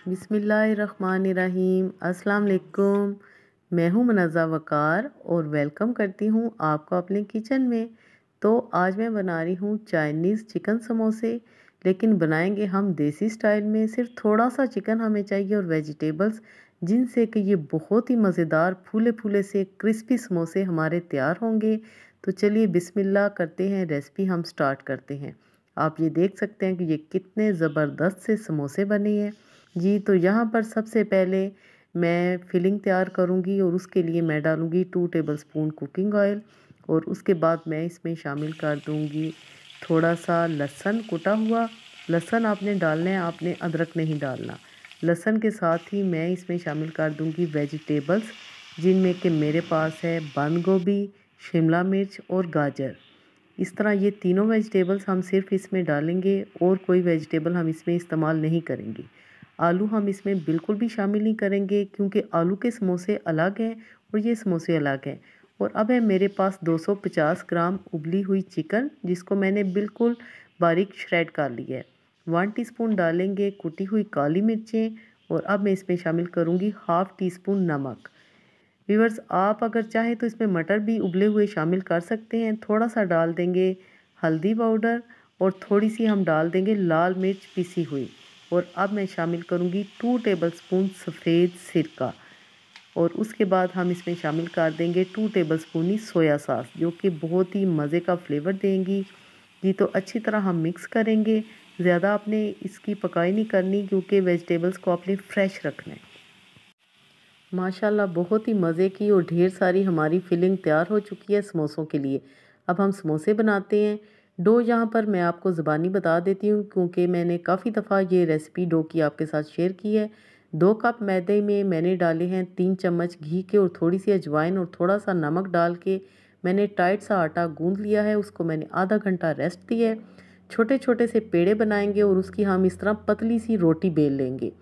बिस्मिल्लाहिर्रहमानिर्रहीम। अस्सलाम वालेकुम। मैं हूँ मुनज़्ज़ा वक़ार और वेलकम करती हूँ आपको अपने किचन में। तो आज मैं बना रही हूँ चाइनीज़ चिकन समोसे, लेकिन बनाएंगे हम देसी स्टाइल में। सिर्फ थोड़ा सा चिकन हमें चाहिए और वेजिटेबल्स, जिनसे कि ये बहुत ही मज़ेदार फूले फूले से क्रिस्पी समोसे हमारे तैयार होंगे। तो चलिए बिस्मिल्लाह करते हैं, रेसिपी हम स्टार्ट करते हैं। आप ये देख सकते हैं कि ये कितने ज़बरदस्त से समोसे बने हैं जी। तो यहाँ पर सबसे पहले मैं फिलिंग तैयार करूँगी और उसके लिए मैं डालूँगी 2 टेबलस्पून कुकिंग ऑयल, और उसके बाद मैं इसमें शामिल कर दूँगी थोड़ा सा लहसुन कुटा हुआ। लहसुन आपने डालना है, आपने अदरक नहीं डालना। लहसुन के साथ ही मैं इसमें शामिल कर दूँगी वेजिटेबल्स, जिनमें कि मेरे पास है बंद गोभी, शिमला मिर्च और गाजर। इस तरह ये तीनों वेजिटेबल्स हम सिर्फ इसमें डालेंगे और कोई वेजिटेबल हम इसमें इस्तेमाल नहीं करेंगे। आलू हम इसमें बिल्कुल भी शामिल नहीं करेंगे, क्योंकि आलू के समोसे अलग हैं और ये समोसे अलग हैं। और अब है मेरे पास 250 ग्राम उबली हुई चिकन, जिसको मैंने बिल्कुल बारीक श्रेड कर लिया है। 1 टीस्पून डालेंगे कुटी हुई काली मिर्चें, और अब मैं इसमें शामिल करूँगी हाफ़ टी स्पून नमक। व्यूअर्स, आप अगर चाहें तो इसमें मटर भी उबले हुए शामिल कर सकते हैं। थोड़ा सा डाल देंगे हल्दी पाउडर, और थोड़ी सी हम डाल देंगे लाल मिर्च पिसी हुई। और अब मैं शामिल करूंगी 2 टेबलस्पून सफ़ेद सिरका, और उसके बाद हम इसमें शामिल कर देंगे 2 टेबलस्पून ही सोया सॉस, जो कि बहुत ही मज़े का फ्लेवर देंगी जी। तो अच्छी तरह हम मिक्स करेंगे। ज़्यादा आपने इसकी पकाई नहीं करनी, क्योंकि वेजिटेबल्स को आपने फ्रेश रखना है। माशाल्लाह बहुत ही मज़े की और ढेर सारी हमारी फिलिंग तैयार हो चुकी है समोसों के लिए। अब हम समोसे बनाते हैं। डो यहाँ पर मैं आपको ज़बानी बता देती हूँ, क्योंकि मैंने काफ़ी दफ़ा ये रेसिपी डो की आपके साथ शेयर की है। 2 कप मैदे में मैंने डाले हैं 3 चम्मच घी के, और थोड़ी सी अजवाइन और थोड़ा सा नमक डाल के मैंने टाइट सा आटा गूँध लिया है। उसको मैंने आधा घंटा रेस्ट दिया है। छोटे छोटे से पेड़े बनाएंगे और उसकी हम इस तरह पतली सी रोटी बेल लेंगे।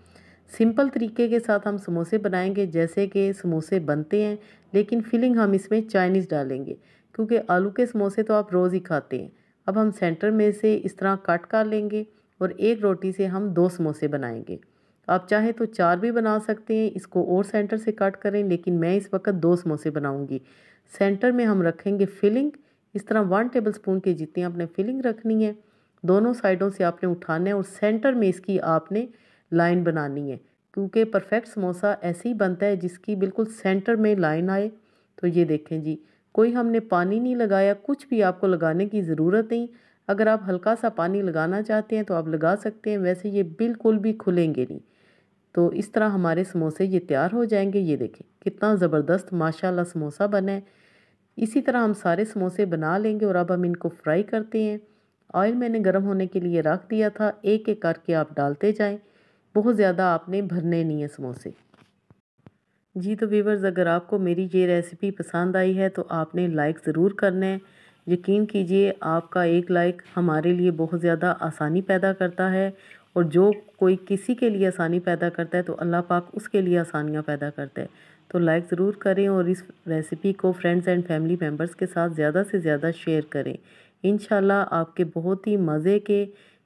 सिंपल तरीके के साथ हम समोसे बनाएंगे, जैसे कि समोसे बनते हैं, लेकिन फिलिंग हम इसमें चाइनीज़ डालेंगे, क्योंकि आलू के समोसे तो आप रोज़ ही खाते हैं। अब हम सेंटर में से इस तरह कट कर लेंगे, और एक रोटी से हम 2 समोसे बनाएंगे। आप चाहें तो 4 भी बना सकते हैं, इसको और सेंटर से कट करें, लेकिन मैं इस वक्त 2 समोसे बनाऊंगी। सेंटर में हम रखेंगे फिलिंग। इस तरह 1 टेबलस्पून की जितनी आपने फिलिंग रखनी है, दोनों साइडों से आपने उठाना है, और सेंटर में इसकी आपने लाइन बनानी है, क्योंकि परफेक्ट समोसा ऐसे ही बनता है जिसकी बिल्कुल सेंटर में लाइन आए। तो ये देखें जी, कोई हमने पानी नहीं लगाया, कुछ भी आपको लगाने की ज़रूरत नहीं। अगर आप हल्का सा पानी लगाना चाहते हैं तो आप लगा सकते हैं, वैसे ये बिल्कुल भी खुलेंगे नहीं। तो इस तरह हमारे समोसे ये तैयार हो जाएंगे। ये देखें कितना ज़बरदस्त माशाल्लाह समोसा बना है। इसी तरह हम सारे समोसे बना लेंगे, और अब हम इनको फ्राई करते हैं। ऑयल मैंने गर्म होने के लिए रख दिया था, एक एक करके आप डालते जाएं। बहुत ज़्यादा आपने भरने नहीं है समोसे जी। तो व्यूवर्स, अगर आपको मेरी ये रेसिपी पसंद आई है तो आपने लाइक ज़रूर करना है। यकीन कीजिए, आपका एक लाइक हमारे लिए बहुत ज़्यादा आसानी पैदा करता है, और जो कोई किसी के लिए आसानी पैदा करता है तो अल्लाह पाक उसके लिए आसानियाँ पैदा करता है। तो लाइक ज़रूर करें, और इस रेसिपी को फ्रेंड्स एंड फैमिली मेम्बर्स के साथ ज़्यादा से ज़्यादा शेयर करें। इंशाल्लाह आपके बहुत ही मज़े के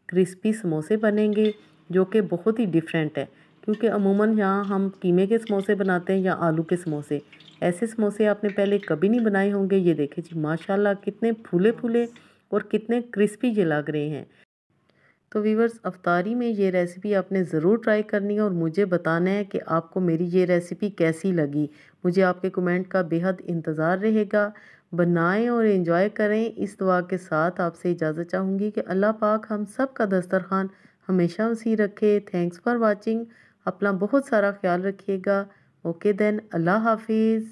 क्रिस्पी समोसे बनेंगे, जो कि बहुत ही डिफरेंट है, क्योंकि अमूमन यहाँ हम कीमे के समोसे बनाते हैं या आलू के समोसे। ऐसे समोसे आपने पहले कभी नहीं बनाए होंगे। ये देखें जी, माशाल्लाह कितने फूले फूले और कितने क्रिस्पी ये लग रहे हैं। तो वीवर्स, अफ्तारी में ये रेसिपी आपने ज़रूर ट्राई करनी है, और मुझे बताना है कि आपको मेरी ये रेसिपी कैसी लगी। मुझे आपके कमेंट का बेहद इंतज़ार रहेगा। बनाएं और एंजॉय करें। इस दुआ के साथ आपसे इजाज़त चाहूँगी कि अल्लाह पाक हम सब का दस्तरखान हमेशा वसी रखे। Thanks for watching. अपना बहुत सारा ख्याल रखिएगा। ओके देन, अल्लाह हाफिज़।